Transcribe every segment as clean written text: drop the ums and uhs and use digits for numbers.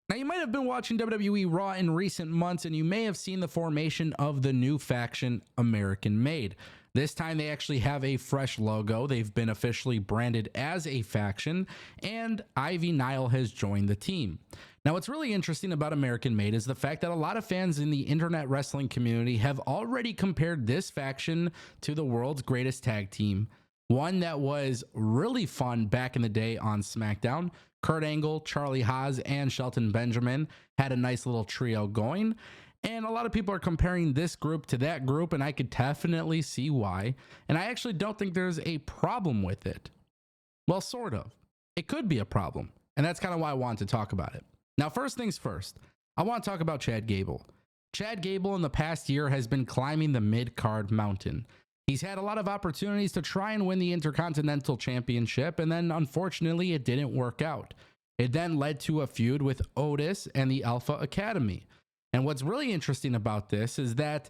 Now, you might have been watching WWE Raw in recent months, and you may have seen the formation of the new faction, American Made. This time, they actually have a fresh logo. They've been officially branded as a faction, and Ivy Nile has joined the team. Now, what's really interesting about American Made is the fact that a lot of fans in the internet wrestling community have already compared this faction to the world's greatest tag team, one that was really fun back in the day on SmackDown. Kurt Angle, Charlie Haas, and Shelton Benjamin had a nice little trio going. And a lot of people are comparing this group to that group, and I could definitely see why. And I actually don't think there's a problem with it. Well, sort of. It could be a problem. And that's kind of why I wanted to talk about it. Now, first things first, I want to talk about Chad Gable. Chad Gable in the past year has been climbing the mid-card mountain. He's had a lot of opportunities to try and win the Intercontinental Championship, and then unfortunately it didn't work out. It then led to a feud with Otis and the Alpha Academy. And what's really interesting about this is that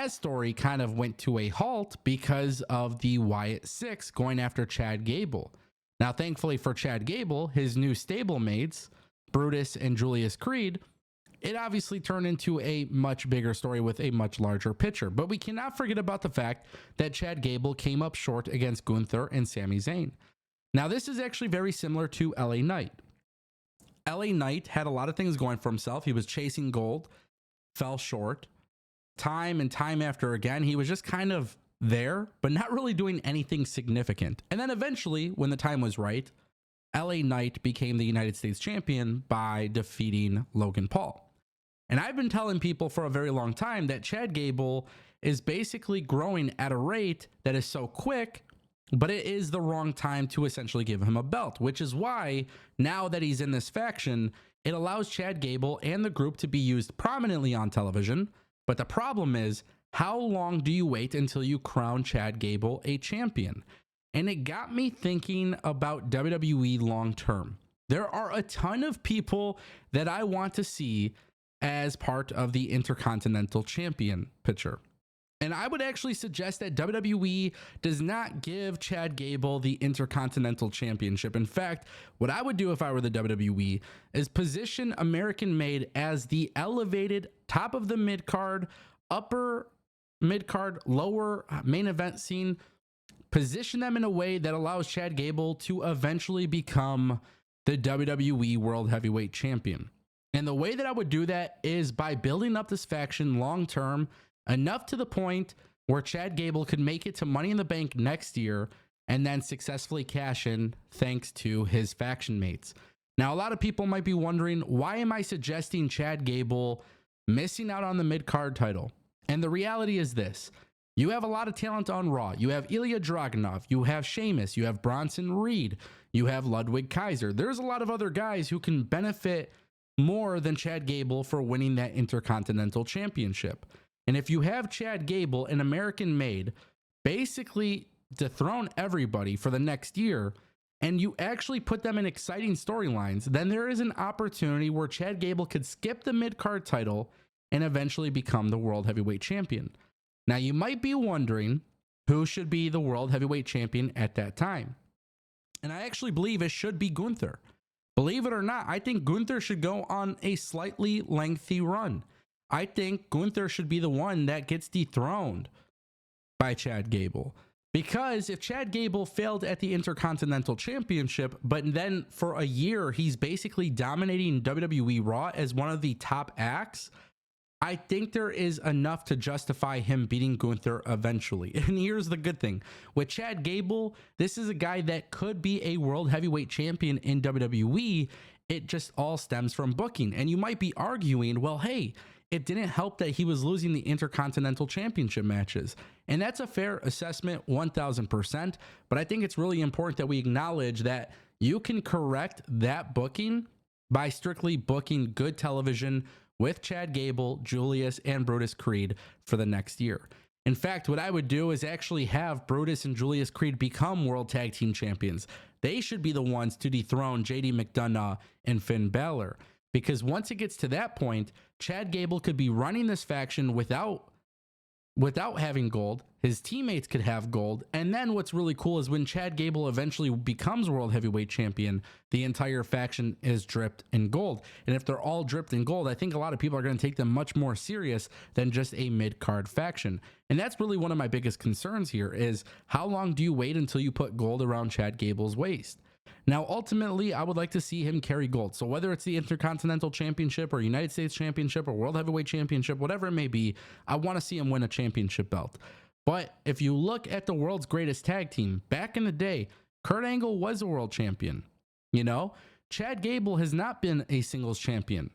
story kind of went to a halt because of the Wyatt Six going after Chad Gable. Now, thankfully for Chad Gable, his new stablemates, Brutus and Julius Creed, it obviously turned into a much bigger story with a much larger picture. But we cannot forget about the fact that Chad Gable came up short against Gunther and Sami Zayn. Now, this is actually very similar to LA Knight. LA Knight had a lot of things going for himself. He was chasing gold, fell short. Time and time after again, he was just kind of there, but not really doing anything significant. And then eventually, when the time was right, LA Knight became the United States champion by defeating Logan Paul. And I've been telling people for a very long time that Chad Gable is basically growing at a rate that is so quick, but it is the wrong time to essentially give him a belt, which is why now that he's in this faction, it allows Chad Gable and the group to be used prominently on television. But the problem is, how long do you wait until you crown Chad Gable a champion? And it got me thinking about WWE long term. There are a ton of people that I want to see as part of the Intercontinental Champion picture. And I would actually suggest that WWE does not give Chad Gable the Intercontinental Championship. In fact, what I would do if I were the WWE is position American Made as the elevated top of the mid-card, upper mid-card, lower main event scene. Position them in a way that allows Chad Gable to eventually become the WWE World Heavyweight Champion. And the way that I would do that is by building up this faction long term, enough to the point where Chad Gable could make it to Money in the Bank next year and then successfully cash in thanks to his faction mates. Now, a lot of people might be wondering, why am I suggesting Chad Gable missing out on the mid-card title? And the reality is this. You have a lot of talent on Raw. You have Ilya Dragunov. You have Sheamus. You have Bronson Reed. You have Ludwig Kaiser. There's a lot of other guys who can benefit more than Chad Gable for winning that Intercontinental Championship. And if you have Chad Gable, an American Made, basically dethrone everybody for the next year, and you actually put them in exciting storylines, then there is an opportunity where Chad Gable could skip the mid-card title and eventually become the World Heavyweight Champion. Now, you might be wondering who should be the World Heavyweight Champion at that time. And I actually believe it should be Gunther. Believe it or not, I think Gunther should go on a slightly lengthy run. I think Gunther should be the one that gets dethroned by Chad Gable. Because if Chad Gable failed at the Intercontinental Championship, but then for a year he's basically dominating WWE Raw as one of the top acts, I think there is enough to justify him beating Gunther eventually. And here's the good thing. With Chad Gable, this is a guy that could be a World Heavyweight Champion in WWE. It just all stems from booking. And you might be arguing, well, hey, it didn't help that he was losing the Intercontinental Championship matches. And that's a fair assessment, 1000%. But I think it's really important that we acknowledge that you can correct that booking by strictly booking good television with Chad Gable, Julius, and Brutus Creed for the next year. In fact, what I would do is actually have Brutus and Julius Creed become World Tag Team Champions. They should be the ones to dethrone JD McDonough and Finn Balor. Because once it gets to that point, Chad Gable could be running this faction without without having gold. His teammates could have gold. And then what's really cool is when Chad Gable eventually becomes world heavyweight champion, the entire faction is dripped in gold. And if they're all dripped in gold, I think a lot of people are going to take them much more serious than just a mid-card faction. And that's really one of my biggest concerns here is how long do you wait until you put gold around Chad Gable's waist? Now, ultimately, I would like to see him carry gold. So whether it's the Intercontinental Championship or United States Championship or World Heavyweight Championship, whatever it may be, I want to see him win a championship belt. But if you look at the world's greatest tag team, back in the day, Kurt Angle was a world champion. You know, Chad Gable has not been a singles champion.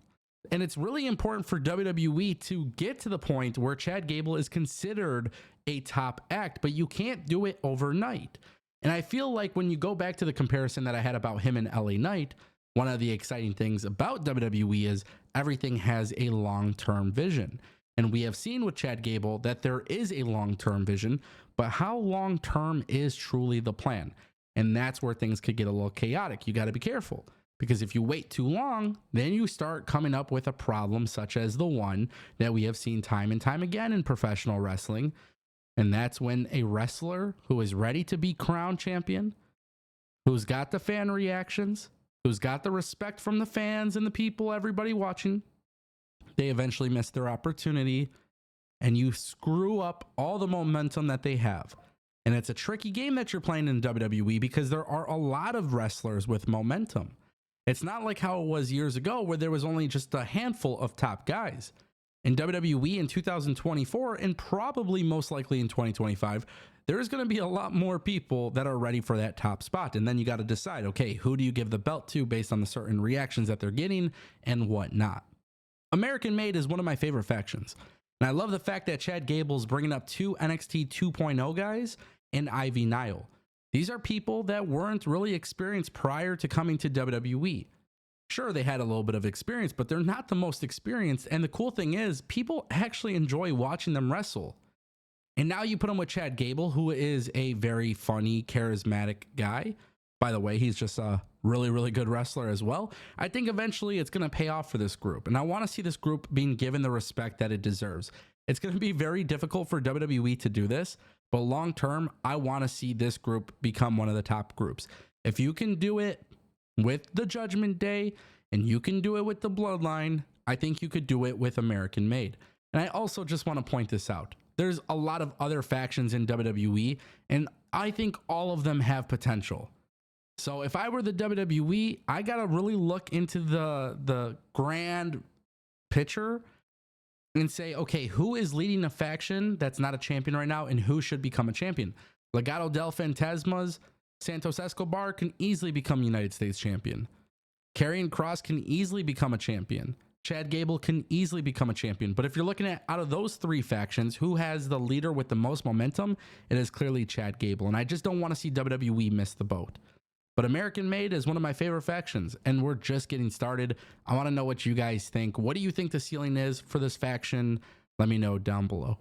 And it's really important for WWE to get to the point where Chad Gable is considered a top act, but you can't do it overnight. And I feel like when you go back to the comparison that I had about him and LA Knight, one of the exciting things about WWE is everything has a long-term vision. And we have seen with Chad Gable that there is a long-term vision, but how long-term is truly the plan? And that's where things could get a little chaotic. You got to be careful, because if you wait too long, then you start coming up with a problem such as the one that we have seen time and time again in professional wrestling. And that's when a wrestler who is ready to be crowned champion, who's got the fan reactions, who's got the respect from the fans and the people, everybody watching, they eventually miss their opportunity and you screw up all the momentum that they have. And it's a tricky game that you're playing in WWE because there are a lot of wrestlers with momentum. It's not like how it was years ago where there was only just a handful of top guys. In WWE in 2024, and probably most likely in 2025, there's going to be a lot more people that are ready for that top spot. And then you got to decide, okay, who do you give the belt to based on the certain reactions that they're getting and whatnot. American Made is one of my favorite factions. And I love the fact that Chad Gable's bringing up 2 NXT 2.0 guys and Ivy Nile. These are people that weren't really experienced prior to coming to WWE. Sure, they had a little bit of experience, but they're not the most experienced. And the cool thing is, people actually enjoy watching them wrestle. And now you put them with Chad Gable, who is a very funny, charismatic guy. By the way, he's just a really, really good wrestler as well. I think eventually it's going to pay off for this group. And I want to see this group being given the respect that it deserves. It's going to be very difficult for WWE to do this, but long term, I want to see this group become one of the top groups. If you can do it with the Judgment Day and you can do it with the Bloodline, I think you could do it with American Made. And I also just want to point this out. There's a lot of other factions in WWE, and I think all of them have potential. So if I were the WWE, I got to really look into the grand picture and say, okay, who is leading a faction that's not a champion right now and who should become a champion? Legado del Fantasmas, Santos Escobar can easily become United States champion. Karrion Kross can easily become a champion. Chad Gable can easily become a champion. But if you're looking at out of those 3 factions, who has the leader with the most momentum, it is clearly Chad Gable. And I just don't want to see WWE miss the boat. But American Made is one of my favorite factions, and we're just getting started. I want to know what you guys think. What do you think the ceiling is for this faction? Let me know down below.